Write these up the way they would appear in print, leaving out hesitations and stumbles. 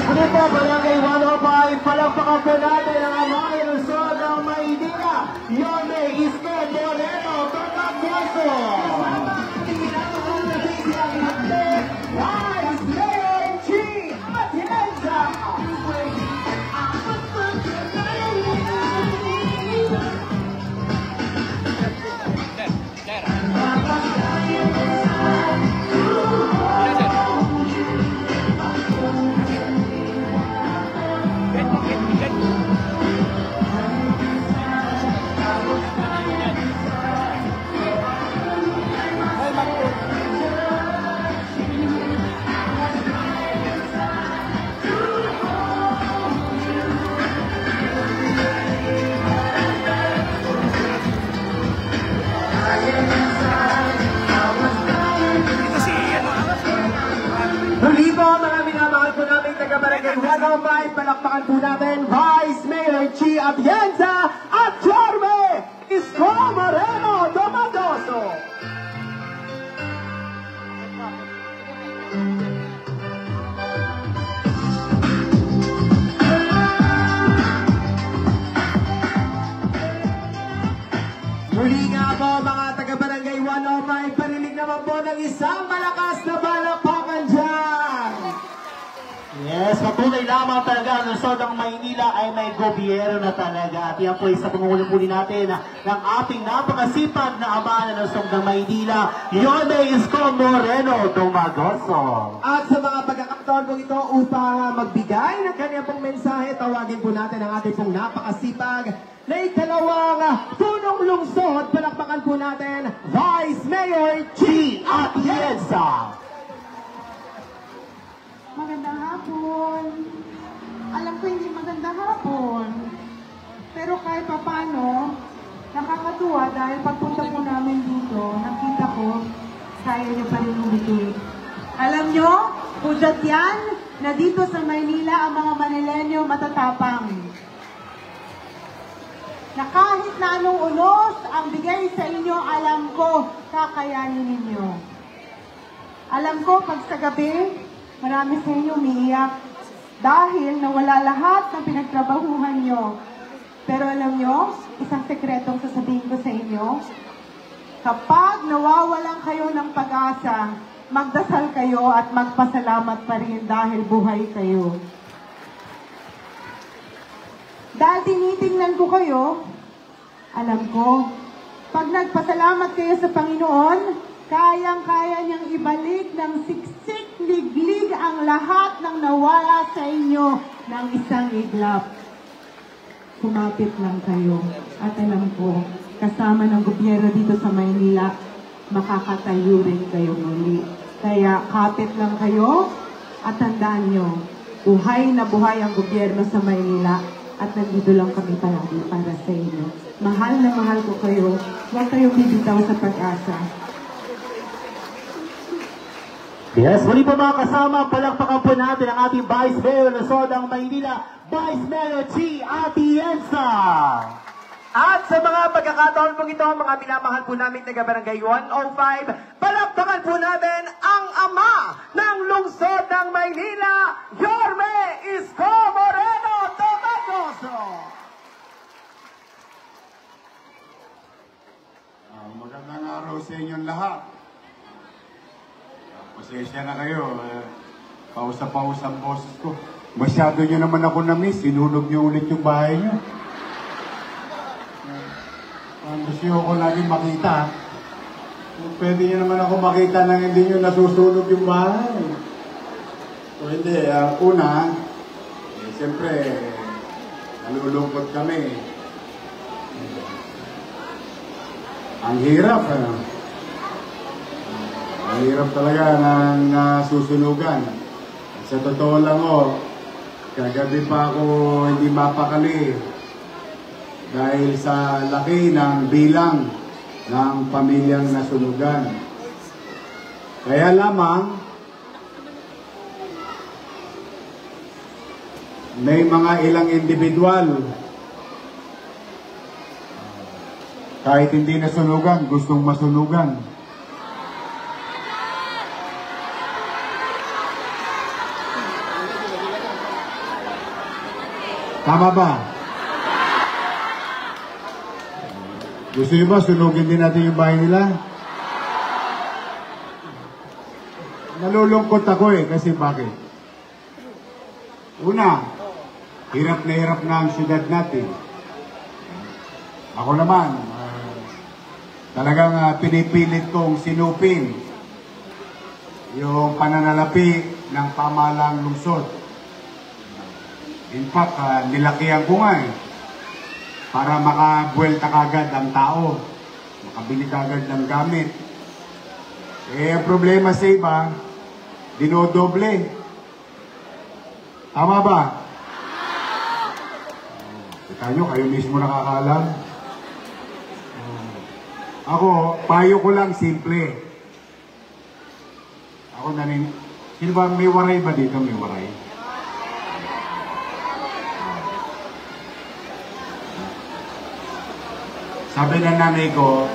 Muli po, Barangay 105, palakpakan po natin ang amang Luzon ng Maynila, Yorme Isko Moreno, Tomagoso. Vice Mayor G. Atienza. Muli po, mga minamahal po namin taga-Barangay 105, palakpakan po natin Vice Mayor Chi Atienza at Yorme Isko Moreno Tomagoso. Muli nga po, mga taga-Barangay 105, parinig naman po ng isang malakas na palakpakan dyan. Yes, patuloy lamang talaga ang Luzon ng Maynila ay may gobyerno na talaga. At yan po isa pangungulong natin ng ating napakasipag na ama ng Luzon ng Maynila, Yorme Isko Moreno Tomagoso. At sa mga pagkakataon po ito upang magbigay ng kanyang pong mensahe, tawagin po natin ang ating pong napakasipag na ikalawang punong lungsod. Palakpakan po natin Vice Mayor G. Atienza. Magandang hapon. Alam ko hindi magandang hapon. Pero kahit papano, nakakatuwa dahil pagpunta po namin dito, nakita ko, kaya niyo pa rin umituloy. Alam nyo, pujat yan, na dito sa Maynila ang mga Manilenyo matatapang. Na kahit na anong unos ang bigay sa inyo, alam ko, kakayanin ninyo. Alam ko, pag sa gabi, marami sa inyo umiiyak dahil nawala lahat ng pinagtrabahuhan nyo. Pero alam nyo, isang sekretong sasabihin ko sa inyo, kapag nawawalan kayo ng pag-asa, magdasal kayo at magpasalamat pa rin dahil buhay kayo. Dahil tinitingnan ko kayo, alam ko, pag nagpasalamat kayo sa Panginoon, kayang-kaya niyang ibalik ng siksik liglig ang lahat ng nawala sa inyo ng isang iglap. Kumapit lang kayo. At alam ko, kasama ng gobyerno dito sa Maynila, makakatayo rin kayo muli. Kaya kapit lang kayo at tandaan nyo, buhay na buhay ang gobyerno sa Maynila at nandito lang kami palagi para sa inyo. Mahal na mahal ko kayo. Huwag kayong bibitaw sa pag-asa. Yes, muli po mga kasama, palakpakan po natin ang ating Vice Mayor Luzon ng Maynila, Vice Mayor G. Atienza. At sa mga pagkakataon po ito, mga minamahal po namin taga-Barangay 105, palakpakan po natin ang ama ng lungsod ng Maynila, Yorme Isko Moreno Tomagoso. Magandang araw sa inyong lahat. Pasensya na kayo, pausa-pausa ang boses ko. Masyado nyo naman ako na-miss, sinunog nyo ulit yung bahay nyo. Gusto nyo ako natin makita. Pwede nyo naman ako makita nang hindi nyo nasusunog yung bahay. So hindi, una, siyempre, nalulungkot kami. Ang hirap, Ang hirap talaga ng susunugan. Sa totoo lang kagabi pa ako hindi mapakali dahil sa laki ng bilang ng pamilyang nasunugan. Kaya lamang, may mga ilang individual kahit hindi nasunugan, gustong masunugan. Tama ba? Gusto niyo ba sunugin din natin yung bahay nila? Nalulungkot ako kasi bakit? Una, hirap na ang syudad natin. Ako naman, talagang pinipilit kong sinupin yung pananalapi ng pamahalang lungsod. In fact, nilakihan ko nga para makabuelta kagad ang tao, makabili kagad ng gamit. Ang problema sa iba, dinodoble. Tama ba? Kita nyo, kayo mismo nakakaalam. Ako, payo ko lang simple. Ako sino ba, may waray ba dito? May waray? Sabi ng nanay ko,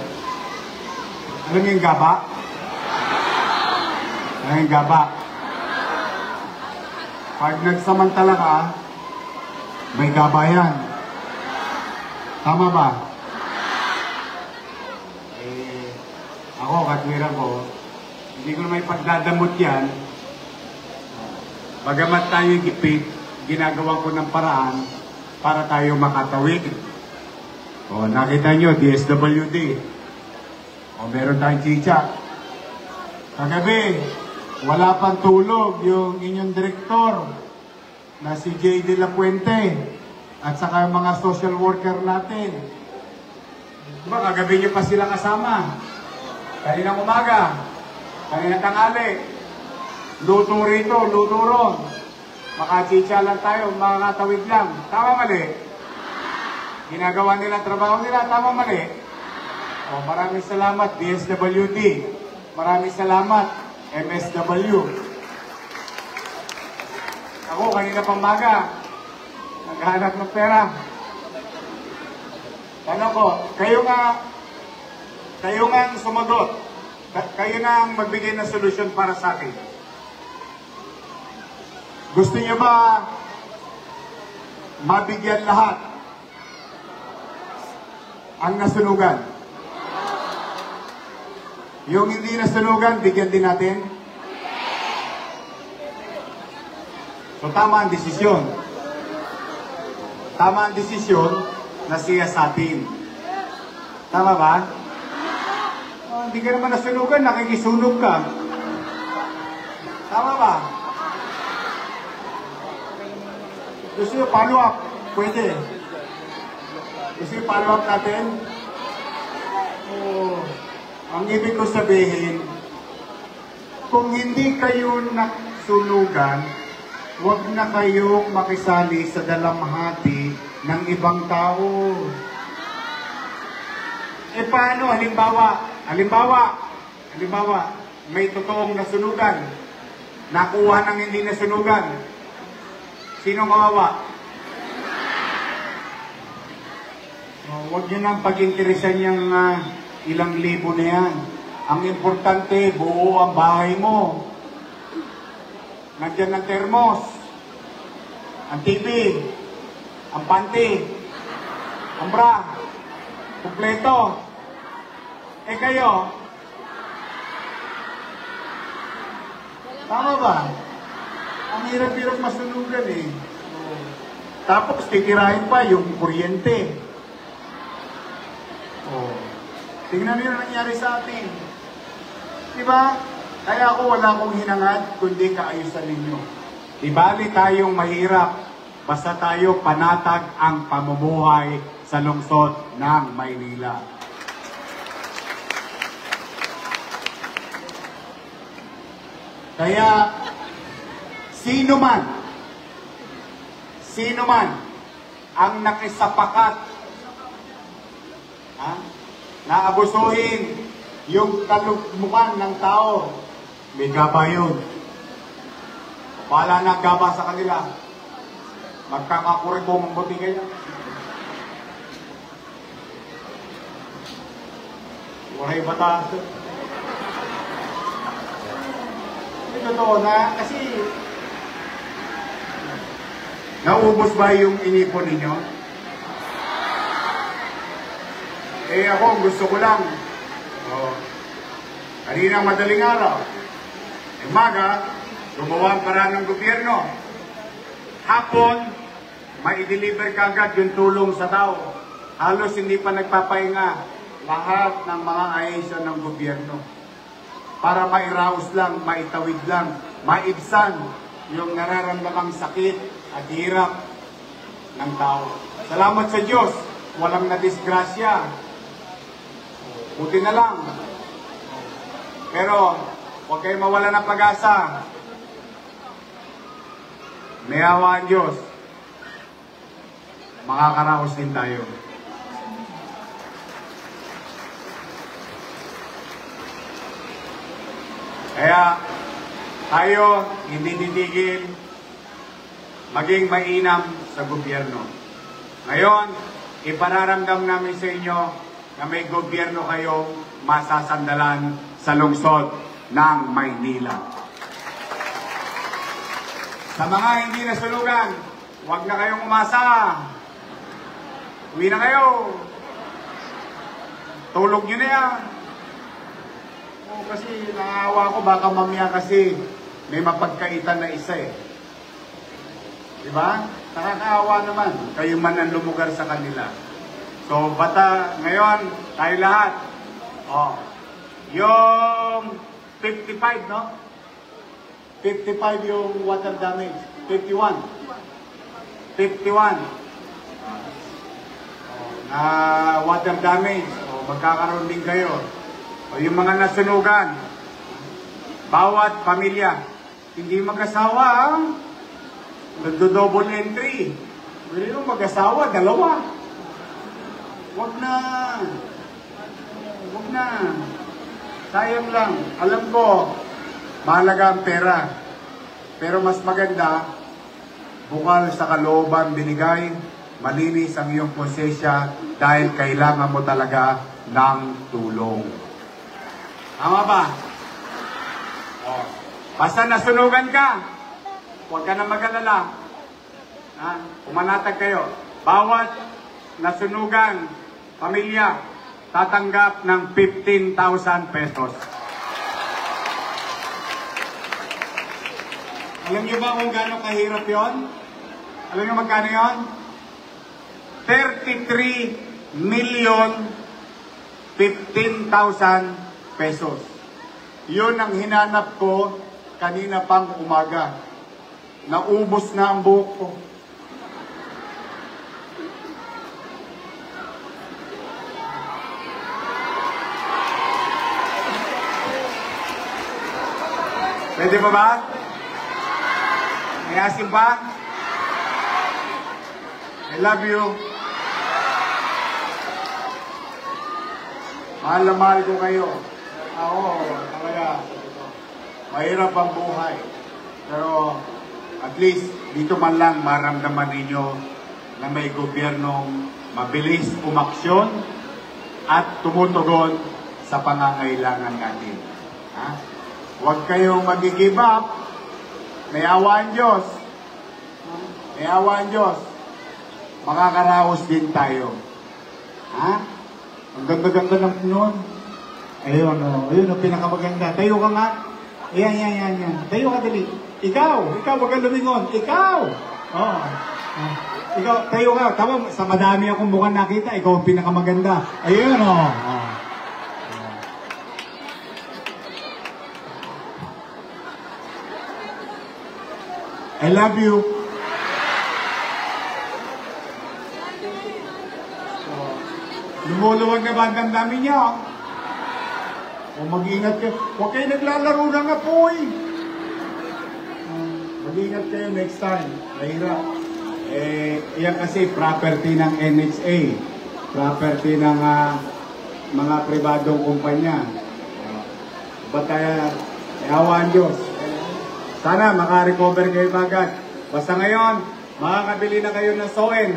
alam yung gaba? Alam yung gaba? Pag nagsamantala ka, may gaba yan. Tama ba? Ako, katwiran ko, hindi ko na may pagdadamot yan. Bagamat tayo gipit, ginagawa ko ng paraan para tayo makatawid. O, nakita nyo, DSWD. O, meron tayong chicha. Kagabi, wala pang tulog yung inyong direktor na si J. De La Puente at saka yung mga social worker natin. Diba, kagabi nyo pa sila kasama. Kaninang umaga, kaninang tanghali, luto rito, luto ron. Makachicha lang tayo, makakatawid lang. Tama mali? Ginagawa nila, trabaho nila, tama mali? O, maraming salamat, DSWD. Maraming salamat, MSW. Ako, kanina pang maga, naghahanap ng pera. Tanong ko, kayo nga ang sumagot. Kayo na ang magbigay ng solusyon para sa akin. Gusto niyo ba mabigyan lahat ang nasunugan? Yung hindi nasunugan, bigyan din natin? So tama ang desisyon. Tama ang desisyon na siya sa atin. Tama ba? Hindi ka naman nasunugan, nakikisunog ka. Tama ba? Gusto nyo follow up? Pwede. Gusto nyo follow up natin? Ang ibig ko sabihin, kung hindi kayo nasunugan, huwag na kayong makisali sa dalamhati ng ibang tao. Paano? Halimbawa, may totoong nasunugan, nakuha ng hindi nasunugan. Sino kawawa? Huwag nyo nang pag-interesan yung ilang libo na yan. Ang importante, buo ang bahay mo. Nandiyan ang termos, ang TV, ang panty, ang bra, kumpleto. Kayo, tama ba? Ang hirap-hirap masunugan Tapos titirahin pa yung kuryente. Tingnan niyo na nangyari sa atin. Diba? Kaya ako wala akong hinangad, kundi kaayusan ninyo. Ibali tayong mahirap, basta tayo panatag ang pamumuhay sa lungsod ng Maynila. Kaya, sino man ang nakisapakat na abusuhin yung kalugmukan ng tao, may gaba yun. Wala na gaba sa kanila. Magkakakuribong ang buti kayo. Waray batas. Totoo na, kasi Naubos ba yung inipon ninyo? Eh ako, gusto ko lang. Oh, kanina madaling araw. Umaga, gumawa ang paraan ng gobyerno. Hapon, mai-deliver ka agad yung tulong sa tao. Halos hindi pa nagpapahinga lahat ng mga ahensya ng gobyerno. Para mairaos lang, maitawid lang, maibsan yung nararamdamang sakit at hirap ng tao. Salamat sa Diyos, walang nadisgrasya. Buti na lang. Pero, huwag kayong mawala ng pag-asa. May awa ang Diyos. Makakaraos din tayo. Kaya, tayo hindi titigil maging mainam sa gobyerno. Ngayon, ipararamdam namin sa inyo na may gobyerno kayong masasandalan sa lungsod ng Maynila. Sa mga hindi nasunugan, huwag na kayong umasa. Uwi na kayo. Tulog nyo na yan. O, kasi naawa ko, baka mamaya kasi may mapagkaitan na isa eh. Diba? Nakakaawa naman. Kayo man ang lumugar sa kanila. So, bata, ngayon, tayo lahat. Oh, yung 55, no? 55 yung water damage. 51. 51. Na water damage. O, magkakaroon din kayo. O, yung mga nasunugan. Bawat pamilya. Hindi mag-asawa, ha? Nagdo-double entry. Pwede nung mag-asawa, dalawa. Huwag na. Huwag na. Sayang lang. Alam ko, mahalaga ang pera. Pero mas maganda, bukal sa kalooban binigay, malinis ang iyong konsensya dahil kailangan mo talaga ng tulong. Tama ba? Oh. Basta nasunugan ka, huwag ka na mag-alala. Pumanatag kayo. Bawat nasunugan, pamilya, tatanggap ng 15,000 pesos. Alam niyo ba kung gaano kahirap yon? Alam niyo magkano yon? 33 million 15,000 pesos. Yun ang hinanap ko kanina pang umaga. Naubos na ang buhok ko. Pwede pa ba? May asim pa? I love you. Mahal na mahal ko kayo. Ako, talaga. Mahirap ang buhay. Pero, at least, dito man lang maramdaman ninyo na may gobyernong mabilis umaksyon at tumutugon sa pangangailangan natin. Ha? Huwag kayong mag-give up. May awa ang Diyos. May awa ang Diyos. Makakaraos din tayo. Ha? Ang ganda-ganda ng nun. Ayun, ayun, pinakamaganda. Tayo ka nga. Yan. Tayo ka dali. Ikaw, wag kang lumingon. Ikaw! Oh. Ikaw, tayo ka. Tama, sa madami akong mukhang nakita, ikaw ang pinakamaganda. Ayun, oh. I love you. Lumuluwag na ba ang damdamin niya? O mag-ingat kayo. Huwag kayo naglalaro na nga po eh. Mag-ingat kayo next time. Mahirap. Yan kasi property ng NHA. Property ng mga pribadong kumpanya. Ba't kaya awa ang Diyos? Sana maka-recover kayo agad. Basta ngayon, makakabili na kayo ng soen.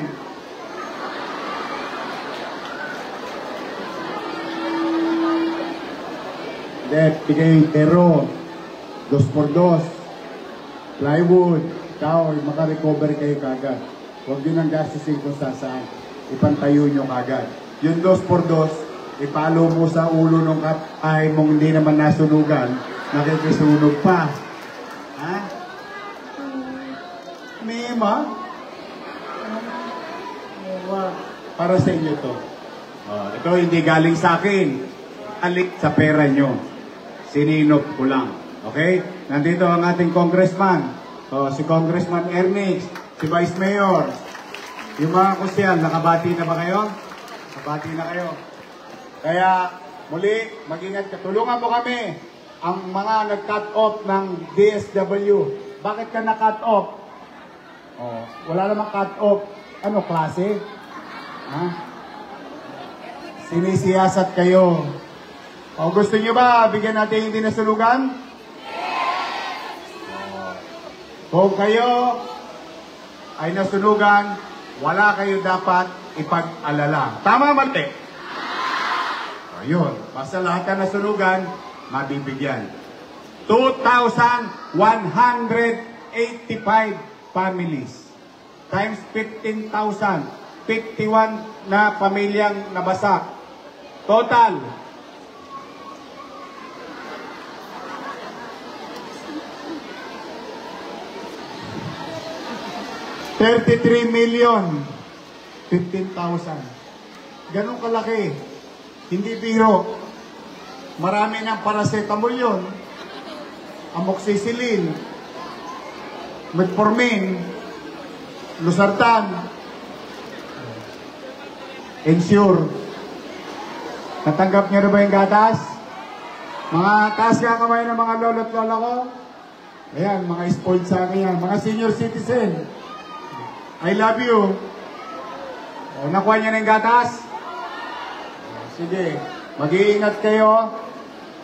Bigay pero 2x2, plywood, tao, makarecover kayo kagad. Huwag yun ang gastusin kung saan. Ipantayo nyo kagad. Yung 2x2, ipalo mo sa ulo ng kapay mong hindi naman nasunugan, nakikisunog pa. Ha? Mima? Para sa inyo to. Ito hindi galing sa akin. Alik sa pera nyo. Sininop ko lang. Okay? Nandito ang ating congressman. Si Congressman Ernix, si Vice Mayor. Yung mga kusyal, nakabati na ba kayo? Nakabati na kayo. Kaya, muli, mag-ingat ka. Tulungan mo kami. Ang mga nag-cut off ng DSW. Bakit ka na-cut off? Wala namang cut off. Ano, klase? Ha? Sinisiyasat kayo. Gusto nyo ba bigyan natin hindi nasulugan? Kung kayo ay nasunugan, wala kayo dapat ipag-alala. Tama, mali? Ayun. Basta lahat ka nasunugan, mabibigyan. 2,185 families times 15,000. 51 na pamilyang nabasak. Total, 33,015,000. Ganun kalaki. Hindi biro. Marami ng paracetamol yun. Amoxicillin, metformin, losartan, Ensure. Natanggap niyo na ba yung gatas? Mga taas ka kamay ng mga lolo't lola ko. Ayan, mga spoiled sa akin yan. Mga senior citizen. I love you. Nakuha niyo na yung gatas? Sige, mag-iingat kayo.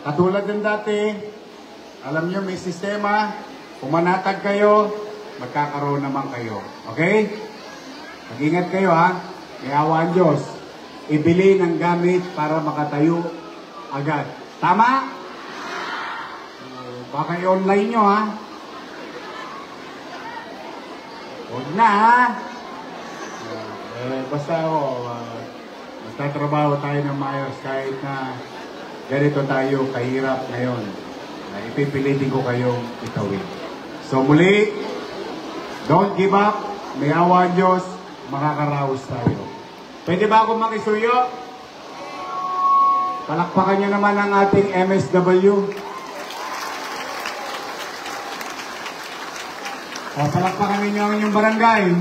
Katulad ng dati, alam niyo may sistema. Kung manatag kayo, magkakaroon naman kayo. Okay? Mag-ingat kayo ha. May awa ang Diyos. Ibili ng gamit para makatayo agad. Tama? Baka i-online nyo ha. Huwag na ha. Basta trabaho tayo ng maayos kahit na ganito tayo kahirap ngayon. Ipipilitin ko kayong itawid. So muli, don't give up. May awa ang Diyos. Makakaraos tayo. Pwede ba akong makisuyo? Palakpakan nyo naman ang ating MSW. Palakpakan ninyo ang inyong barangay.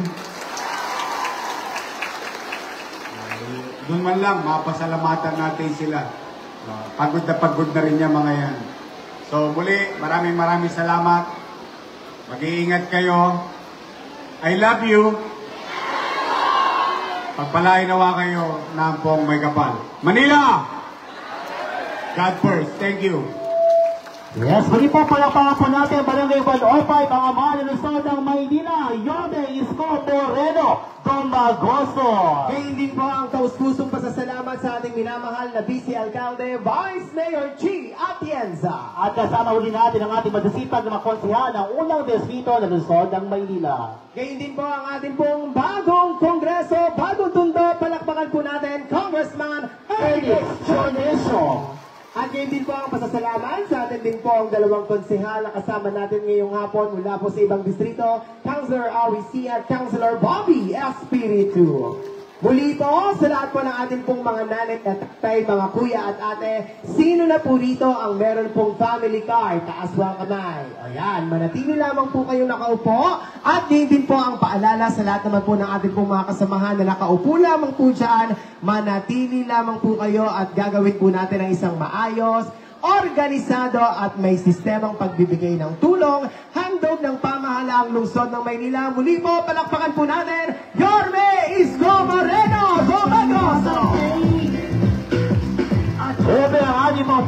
Doon man lang, mapasalamatan natin sila. Pagod na rin yung mga yan. So muli, maraming salamat. Mag-iingat kayo. I love you. Pagpalain nawa kayo ng pong may kapal. Manila! God first. Thank you. Yes, muli po palakpakan po natin Barangay 105, ang ama ng Luzon ng Maynila, Yorme Isko Moreno Domagoso. Ngayon din po ang taus-pusong pasasalamat sa ating minamahal na Vice Alcalde, Vice Mayor Chi Atienza. At kasama uli natin ang ating madasipag na makonsehal ng unang distrito ng Luzon ng Maynila. Ngayon din po ang ating pong bagong kongreso, bagong tundo, palakpakan po natin Congressman Ernix Joneso. At ngayon din po ang pasasalamat sa atin din po ang dalawang konsehal na kasama natin ngayong hapon mula po sa ibang distrito, Councilor Awi C. at Councilor Bobby Espiritu. Muli po sa lahat po ng ating pong mga nanay at tatay, mga kuya at ate, sino na po rito ang meron pong family car? Taas po ang kamay. Ayan, manatili lamang po kayong nakaupo. At din po ang paalala sa lahat naman po ng ating pong mga kasamahan na nakaupo lamang po dyan, manatili lamang po kayo at gagawin po natin ang isang maayos, organisado at may sistemang pagbibigay ng tulong, handog ng pamahalaang lungsod ng Maynila. Muli po, palakpakan po natin, Yorme Isko Moreno Domagoso! At ang ating mga